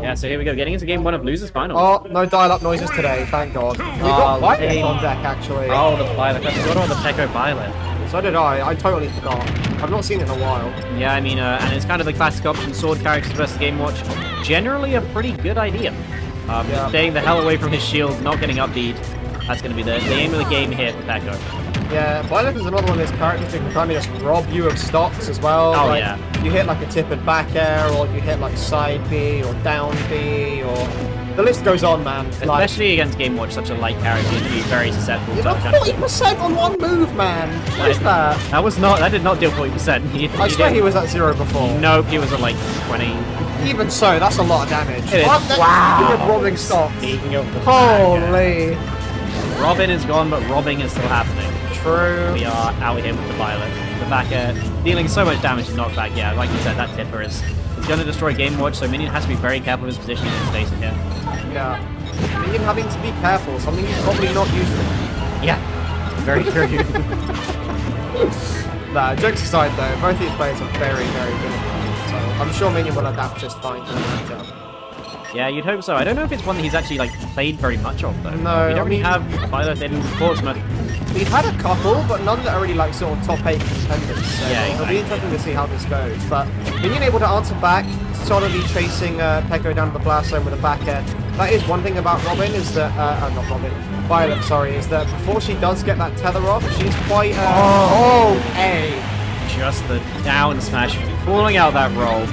Yeah, so here we go, getting into game 1 of Losers Final. Oh, no dial-up noises today, thank God. We got Violet on deck, actually. Oh, the Violet. I forgot all the Peko Violet. So did I totally forgot. I've not seen it in a while. Yeah, I mean, and it's kind of the classic option, sword characters versus Game Watch. Generally a pretty good idea. Yeah. Staying the hell away from his shield, not getting upbeat. That's going to be the aim of the game here for Peko. Yeah, Violet is another one of those characters that can kind of just rob you of stocks as well. Oh, like, yeah. You hit like a tippered back air, or you hit like side B, or down B, or... The list goes on, man. Especially against Game Watch, such a light character, you can be very susceptible. You got 40% on one move, man. What is that? That did not deal 40%. I swear he was at 0 before. Nope, he was at like 20. Even so, that's a lot of damage. It is. Wow. You're robbing stocks. Holy. Robin is gone, but robbing is still happening. True. We are out here with the Violet. The back air, dealing so much damage to knockback. Yeah, like you said, that tipper is going to destroy Game Watch, so Minion has to be very careful of his positioning and spacing here. Yeah. Minion having to be careful, something he's probably not used to. Yeah, very true. Nah, jokes aside though, both these players are very, very good. So I'm sure Minion will adapt just fine to the matchup. Yeah, you'd hope so. I don't know if it's one that he's actually like played very much of though. No, we don't really have Violet in Portsmouth. We've had a couple, but none that are really like sort of top 8 contenders. So yeah, it'll be interesting to see how this goes. But Minion able to answer back, solidly chasing Peko down to the blast zone with a back air. That is one thing about Robin is that not Robin, Violet, sorry, is that before she does get that tether off, she's quite Just the down smash, falling out that roll,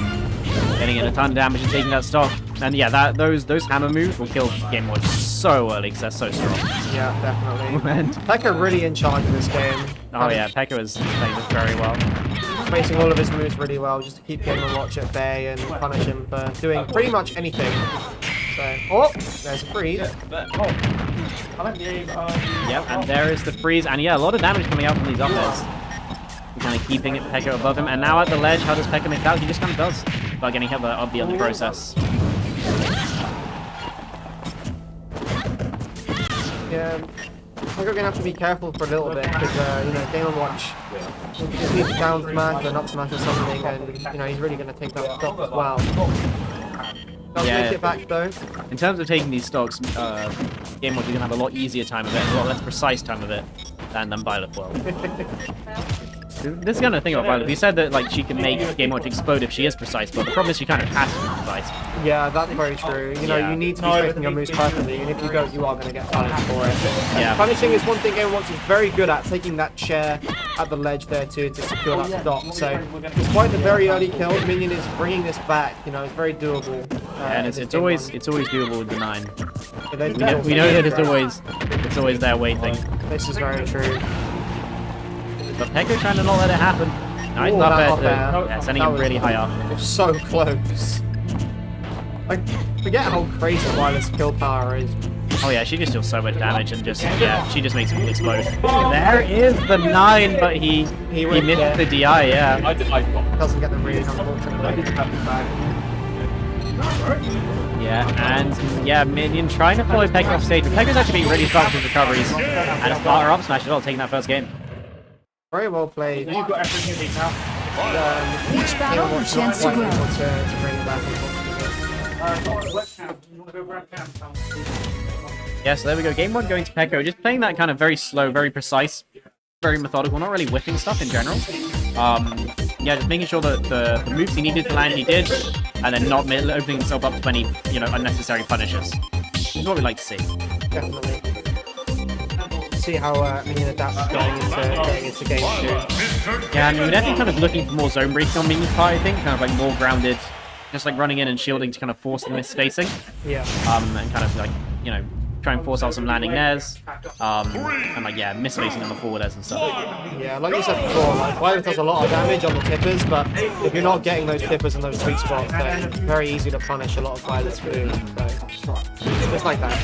getting in a ton of damage and taking that stock. And yeah, those hammer moves will kill Game Watch so early because they're so strong. Yeah, definitely. And Peko really in charge of this game. oh yeah, Peko is playing this very well. Spacing all of his moves really well, just to keep Game & Watch at bay and punish him for doing pretty much anything. So, oh, there's a freeze. Yep, and there is the freeze, and yeah, a lot of damage coming out from these up-airs. Kind of keeping it Peko above him, and now at the ledge, how does Peko make out? He just kind of does, by getting hit up the process. Yeah, I think we're gonna have to be careful for a little bit because you know, Game & Watch just needs a down smash or an up smash or something, and you know he's really gonna take that stock as well. Does make it back though. In terms of taking these stocks, Game Watch is gonna have a lot easier time of it, a lot less precise time of it than Violet will. This is kind of thing about Violet. You said that like she can make Game Watch explode if she is precise, but the problem is she kind of has to be precise. Yeah, that's very true. You know, you need to be spacing your moves perfectly, and if you don't, you are going to get punished for it. Yeah. Punishing is one thing Game Watch is very good at, taking that chair at the ledge there too to secure that stop. So, despite the very early kill, Minion is bringing this back. You know, it's very doable. And it's always doable with the 9. We know that it's always there waiting. This is very true. But Peko trying to not let it happen. Nice up air. Yeah, sending him really high up. It's so close. I forget how crazy Violet's kill power is. Oh yeah, she just deals so much damage and just she just makes him explode. There is the 9, but he missed the DI. Yeah. Doesn't get the read, unfortunately. Yeah, and yeah, Minion trying to follow Peko off stage, but Peko's actually being really fast with recoveries and a flutter up smash as well, taking that first game. Very well played. You've got everything you now. Each battle a chance to grow. To bring it back, Yeah, so there we go. Game 1 going to Peko. Just playing that kind of very slow, very precise, very methodical, not really whiffing stuff in general. Yeah, just making sure that the moves he needed to land, he did, and then not opening himself up to any, unnecessary punishes. Which is what we like to see. Definitely. See how Minion adapts going into game 2. Yeah, I mean, we're definitely kind of looking for more zone breaking on Minion's part, I think. Kind of like more grounded, just like running in and shielding to kind of force the miss spacing. Yeah. And kind of like, try and force out some landing nairs. And like, yeah, miss spacing on the forwarders and stuff. Yeah, like you said before, like Violet does a lot of damage on the tippers, but if you're not getting those tippers in those sweet spots, then it's very easy to punish a lot of Violet's moves. So, just like that.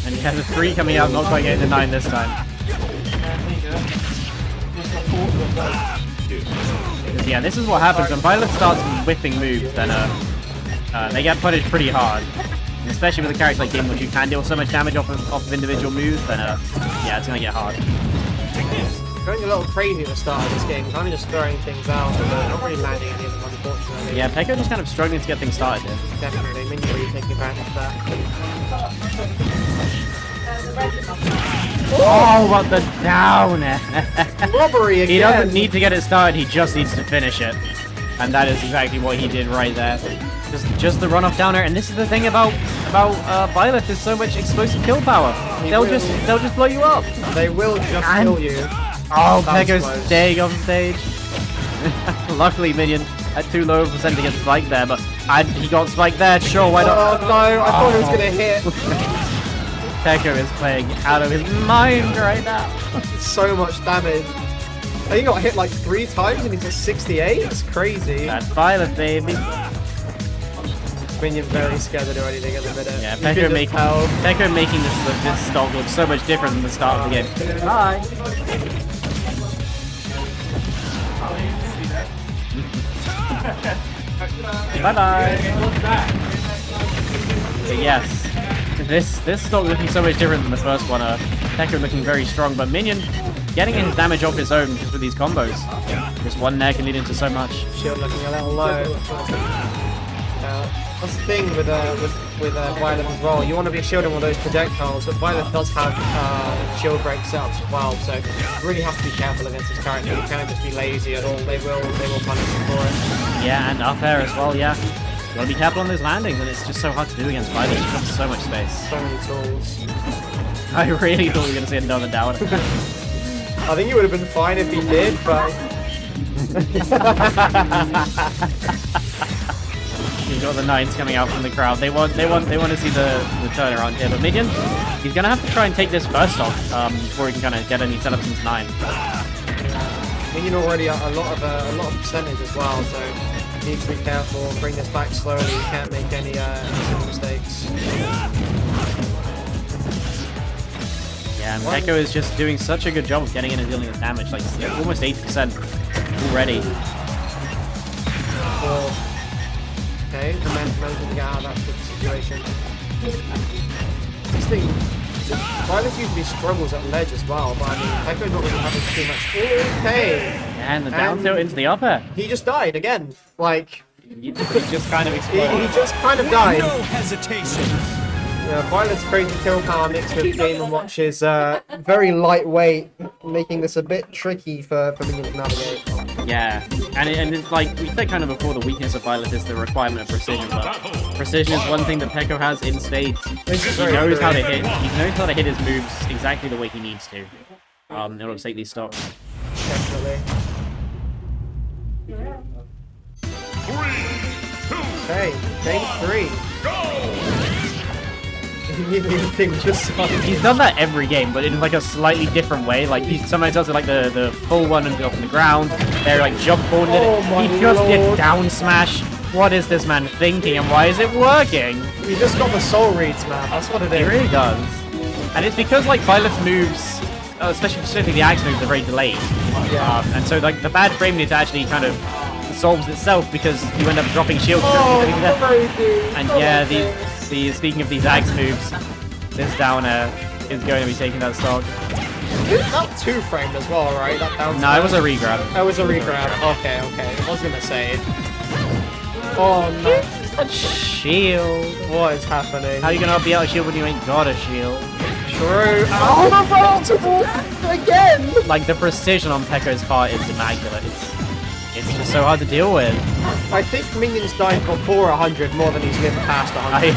And he has a 3 coming out, not quite getting the 9 this time. Yeah, this is what happens when Violet starts whipping moves, then they get punished pretty hard. And especially with a character like Game Watch, you can deal so much damage off of individual moves, then yeah, it's gonna get hard. Going a little crazy at the start of this game, kind of just throwing things out, but not really landing any of them, unfortunately. Yeah, Peko just kind of struggling to get things started here. Definitely, Minion really taking advantage of that. Oh, what the down! Robbery again! He doesn't need to get it started, he just needs to finish it. And that is exactly what he did right there. Just the run-off downer, and this is the thing about Violet, there's so much explosive kill power. They'll just blow you up. They will just kill you. Oh, Peko's staying on stage. Luckily, Minion at too low of a percent to get spiked there, but he got spiked there. Sure, why not? Oh no, I thought he was gonna hit. Peko is playing out of his mind right now. So much damage. I think he got hit like 3 times and he's at 68. It's crazy. That's Violet, baby. Minion very scared to do anything at the minute. Yeah, Peko making this stock look so much different than the start of the game. Bye. Bye-bye. But yes, this stock looking so much different than the first one. Peko looking very strong, but Minion getting his damage off his own just with these combos. Just one there can lead into so much. Shield looking a little low. That's the thing with Violet as well. You want to be shielding all those projectiles, but Violet does have shield break setups as well, so you really have to be careful against this character. You can't just be lazy at all. They will punish you for it. Yeah, and up air as well. Yeah, you gotta be careful on those landings, and it's just so hard to do against Violet. She's got so much space. So many tools. I really thought we were gonna see another down. I think it would have been fine if he did, but. You've got the 9s coming out from the crowd. They want to see the turnaround here. But Minion, he's gonna have to try and take this first stock before he can kind of get any setups into 9. Minion already a lot of percentage as well, so he needs to be careful. Bring this back slowly. You can't make any mistakes. Yeah, and Peko is just doing such a good job of getting in and dealing with damage, like almost 80% already. Okay, the managing to get out of that situation. This thing, Violet usually struggles at ledge as well, but I mean, Peko's not really having too much. Okay! And the down tilt into the upper. He just died again. Like, He just kind of exploded. he just kind of died. No hesitation. Yeah, Violet's crazy kill power mixed with Game & Watch is very lightweight, making this a bit tricky for Minion to navigate. Yeah, and it's like, we said kind of before, the weakness of Violet is the requirement of precision, but precision is one thing that Peko has in spades. He knows how to hit. He knows how to hit his moves exactly the way he needs to in order to take these stocks. Definitely. Okay, game 3. He's done that every game, but in like a slightly different way. Like he sometimes does it like the full one and up on the ground. They're like jump forward. He just did down smash. What is this man thinking, and why is it working? He just got the soul reads, man. That's what it is. He really does. And it's because like Violet's moves, especially the axe moves, are very delayed. Yeah. And so like the bad frame rate actually kind of solves itself because you end up dropping shields. And yeah, speaking of these axe moves, this downer is going to be taking that stock. Not 2-framed as well, right? That down No, it was a regrab. That was a regrab. Okay. I was gonna say. Oh no. That shield. What is happening? How are you going to be out of shield when you ain't got a shield? True. Oh, the multiple again! Like, the precision on Peko's part is immaculate. It's just so hard to deal with. I think Minion's died before 100 more than he's lived past 100.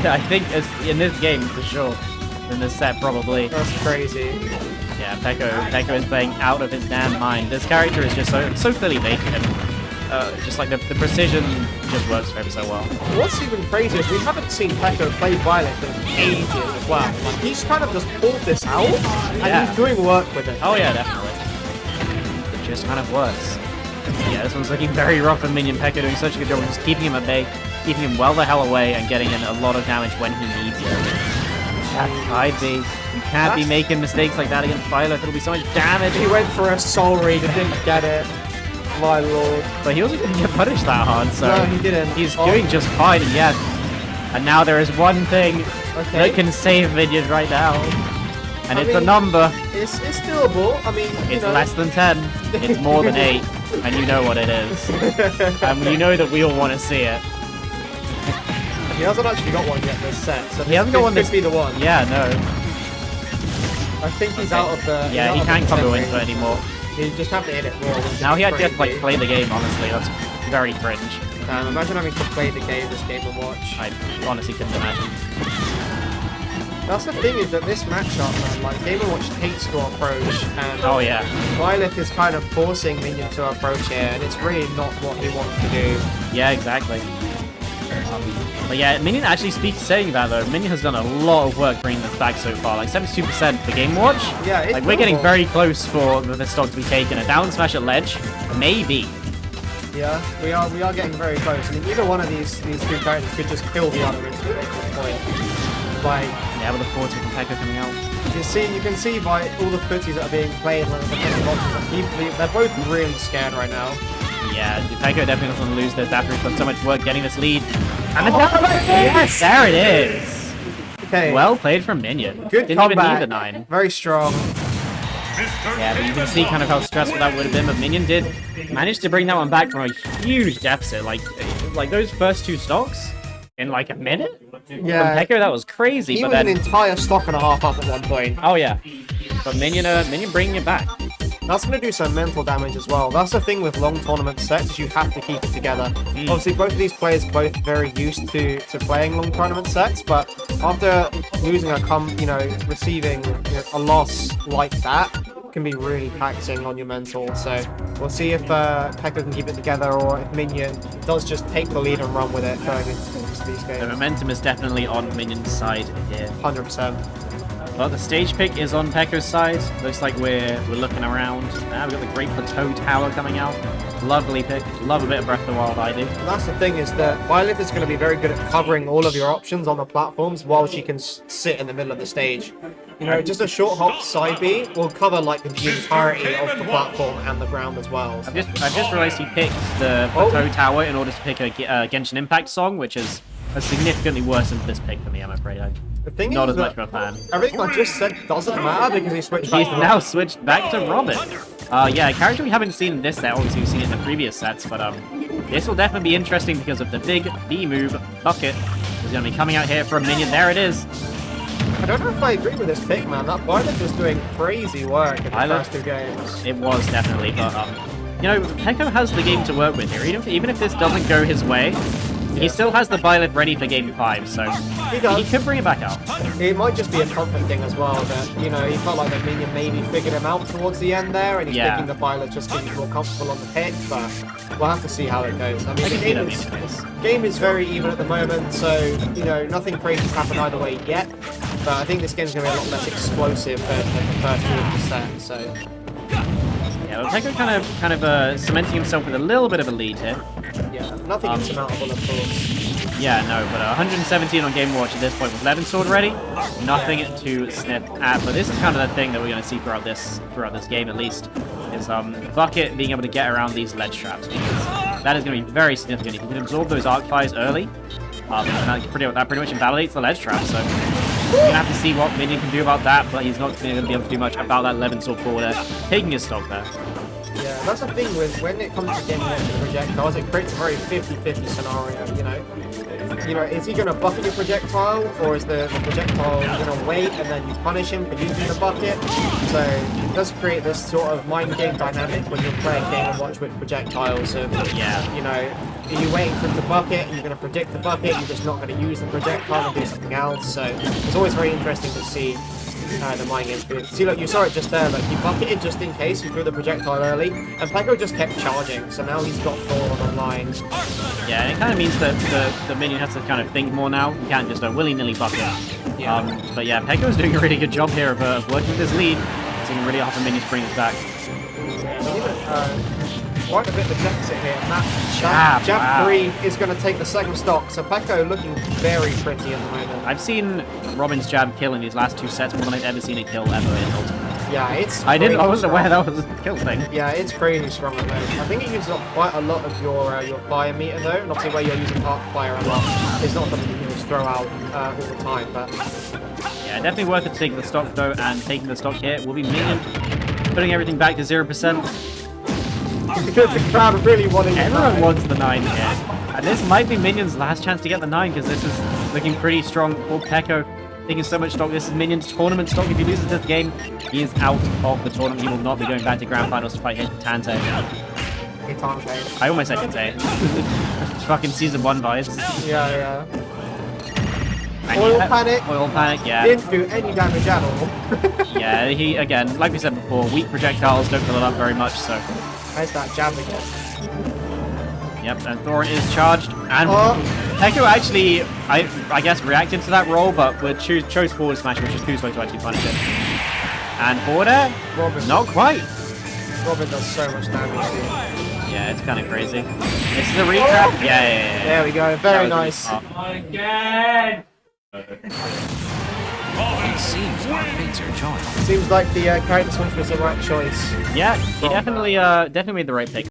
I think it's in this game, for sure. In this set, probably. That's crazy. Yeah, Peko is playing out of his damn mind. This character is just so clearly making him. Just like the precision just works for him so well. What's even crazy is we haven't seen Peko play Violet in ages as well. Like, he's kind of just pulled this out, and he's doing work with it. Oh yeah, definitely. It just kind of works. Yeah, this one's looking very rough for Minion. Peko doing such a good job of just keeping him at bay, keeping him well the hell away, and getting in a lot of damage when he needs it. That side B. You can't be making mistakes like that against Violet. It'll be so much damage. He went for a soul read and didn't get it. My lord. But he wasn't going to get punished that hard, so no, he didn't. He's doing just fine, and yeah. And now there is one thing that can save Minion right now. And it's a number. It's doable. I mean, you It's know. less than 10. It's more than 8. And you know what it is. And you know that we all want to see it. He hasn't actually got one yet this set, so He hasn't got one this this... could be the one. Yeah, no. I think he's out of the... Yeah, he can't come into it anymore. You just have to hit it raw. Now he actually has to, like, play the game, honestly. That's very cringe. Imagine having to play the game, this Game & Watch. I honestly couldn't imagine. That's the thing, is that this matchup, man, like, Game & Watch hates to approach, and Oh, yeah. Violet is kind of forcing Minion to approach here, and it's really not what he wants to do. Yeah, exactly. But yeah, Minion actually saying that though, Minion has done a lot of work bringing this back so far, like 72% for Game Watch. Yeah, it's like we're getting doable. very close for the stock to be taken. A down smash at ledge, maybe. Yeah, we are getting very close. I mean, either one of these two characters could just kill the other instantly at this point. Like, Yeah, with the 40 from Pekka coming out. you can see by all the footies that are being played, like the different options that they're both really scared right now. Yeah, Pekka definitely doesn't want to lose this after he's put so much work getting this lead. And the yes, there it is. Okay. Well played from Minion. Good Didn't comeback. even need the 9. Very strong. Yeah, but you can see kind of how stressful that would have been. But Minion did manage to bring that one back from a huge deficit. Like those first 2 stocks in like a minute. Yeah. From Pekka, that was crazy. He But was then, an entire stock and a half up at one point. oh yeah, but Minion bringing it back. That's going to do some mental damage as well. That's the thing with long tournament sets, is you have to keep it together. Obviously, both of these players are both very used to playing long tournament sets, but after losing receiving a loss like that, can be really taxing on your mental. So we'll see if Pekka can keep it together, or if Minion does just take the lead and run with it going into these The games. momentum is definitely on Minion's side here. 100%. Well, the stage pick is on Pekka's side. Looks like we're looking around. Now we've got the Great Plateau Tower coming out. Lovely pick. Love a bit of Breath of the Wild, I do. And that's the thing, is that Violet is going to be very good at covering all of your options on the platforms while she can sit in the middle of the stage. You know, just a short hop side B will cover like the entirety of the platform and the ground as well. I've just realized he picked the Plateau Tower in order to pick a Genshin Impact song, which is a significantly worse than this pick for me, I'm afraid. The thing Not is as much that of a fan. everything I just said doesn't matter because he switched back He's to now switched back to Robin. Yeah, a character we haven't seen in this set. Obviously, we've seen it in the previous sets, but this will definitely be interesting because of the big B move. Bucket is going to be coming out here for a Minion. There it is. I don't know if I agree with this pick, man. That Violet was doing crazy work in the Violet? first 2 games. It was definitely, but you know, Pekka has the game to work with here. Even if this doesn't go his way, he still has the Violet ready for game 5, so He does. he could bring it back out. It might just be a comfort thing as well, that, you know, he felt like the Minion maybe figured him out towards the end there, and he's Yeah. thinking the Violet just to be more comfortable on the pick, but we'll have to see how it goes. I mean, I the can see game that being is, the case. game is very even at the moment, so, you know, nothing crazy's happened either way yet, but I think this game's going to be a lot less explosive than the first 2 of the set, so... Yeah, well, Pekka kind of cementing himself with a little bit of a lead here. Yeah, nothing insurmountable, of course. Yeah, no, but 117 on Game Watch at this point with Levin Sword ready. Nothing to sniff at, but this is kind of the thing that we're going to see throughout this game at least, is Bucket being able to get around these ledge traps, because that is going to be very significant. If you can absorb those arc fires early, and that pretty much invalidates the ledge trap, so we're going to have to see what Minion can do about that, but he's not going to be able to do much about that Levin Sword forward there, taking his stock there. Yeah, that's the thing with when it comes to getting into the projectiles, it creates a very 50-50 scenario, you know. You know, is he going to bucket your projectile, or is the projectile going to wait and then you punish him for using the bucket? So it does create this sort of mind game dynamic when you're playing Game & Watch with projectiles of, Yeah. you know, are you waiting for him to bucket, you're going to predict the bucket, you're just not going to use the projectile and do something else. So it's always very interesting to see the mind games. See, look, you saw it just there, like, he bucketed just in case, he threw the projectile early, and Pekka just kept charging, so now he's got 4 online. Yeah, and it kind of means that the Minion has to kind of think more now. You can't just willy-nilly bucket. Yeah. But yeah, Pekko's doing a really good job here of working with his lead, so he can really offer Minions bring us back. Quite a bit of a deficit here, and that Jab, wow. 3 is going to take the second stock, so Pekka looking very pretty at the moment. I've seen Robin's jab kill in these last 2 sets more than I've ever seen it kill ever in Ultimate. Yeah, it's I wasn't aware strong. that was a kill thing. Yeah, it's crazy strong at the moment. I think it uses up quite a lot of your fire meter though, and obviously where you're using arc fire a lot, is not something you can just throw out all the time. But Yeah, definitely worth it to take the stock though, and taking the stock here will be minion, putting everything back to 0%. the crowd really wanting Everyone wants the 9 here. And this might be Minion's last chance to get the 9, because this is looking pretty strong for Peko. Taking so much stock. This is Minion's tournament stock. If he loses this game, he is out of the tournament. He will not be going back to Grand Finals to fight Tante. I almost said Tante. Fucking Season 1 vibes. Yeah. And Oil panic. Oil panic, yeah. Didn't do any damage at all. Yeah, he, again, like we said before, weak projectiles don't fill it up very much, so... There's that jab again. Yep, and Thorin is charged, and Peko actually, I guess, reacted to that roll, but chose forward smash, which is too slow to actually punish it. And forward air? Robin. Not quite. Robin does so much damage here. Yeah, it's kind of crazy. This is a recap. Yeah. There we go. Very nice. Again. It seems our fates are joined. Seems like the character switch was the right choice. Yeah, he definitely made the right pick.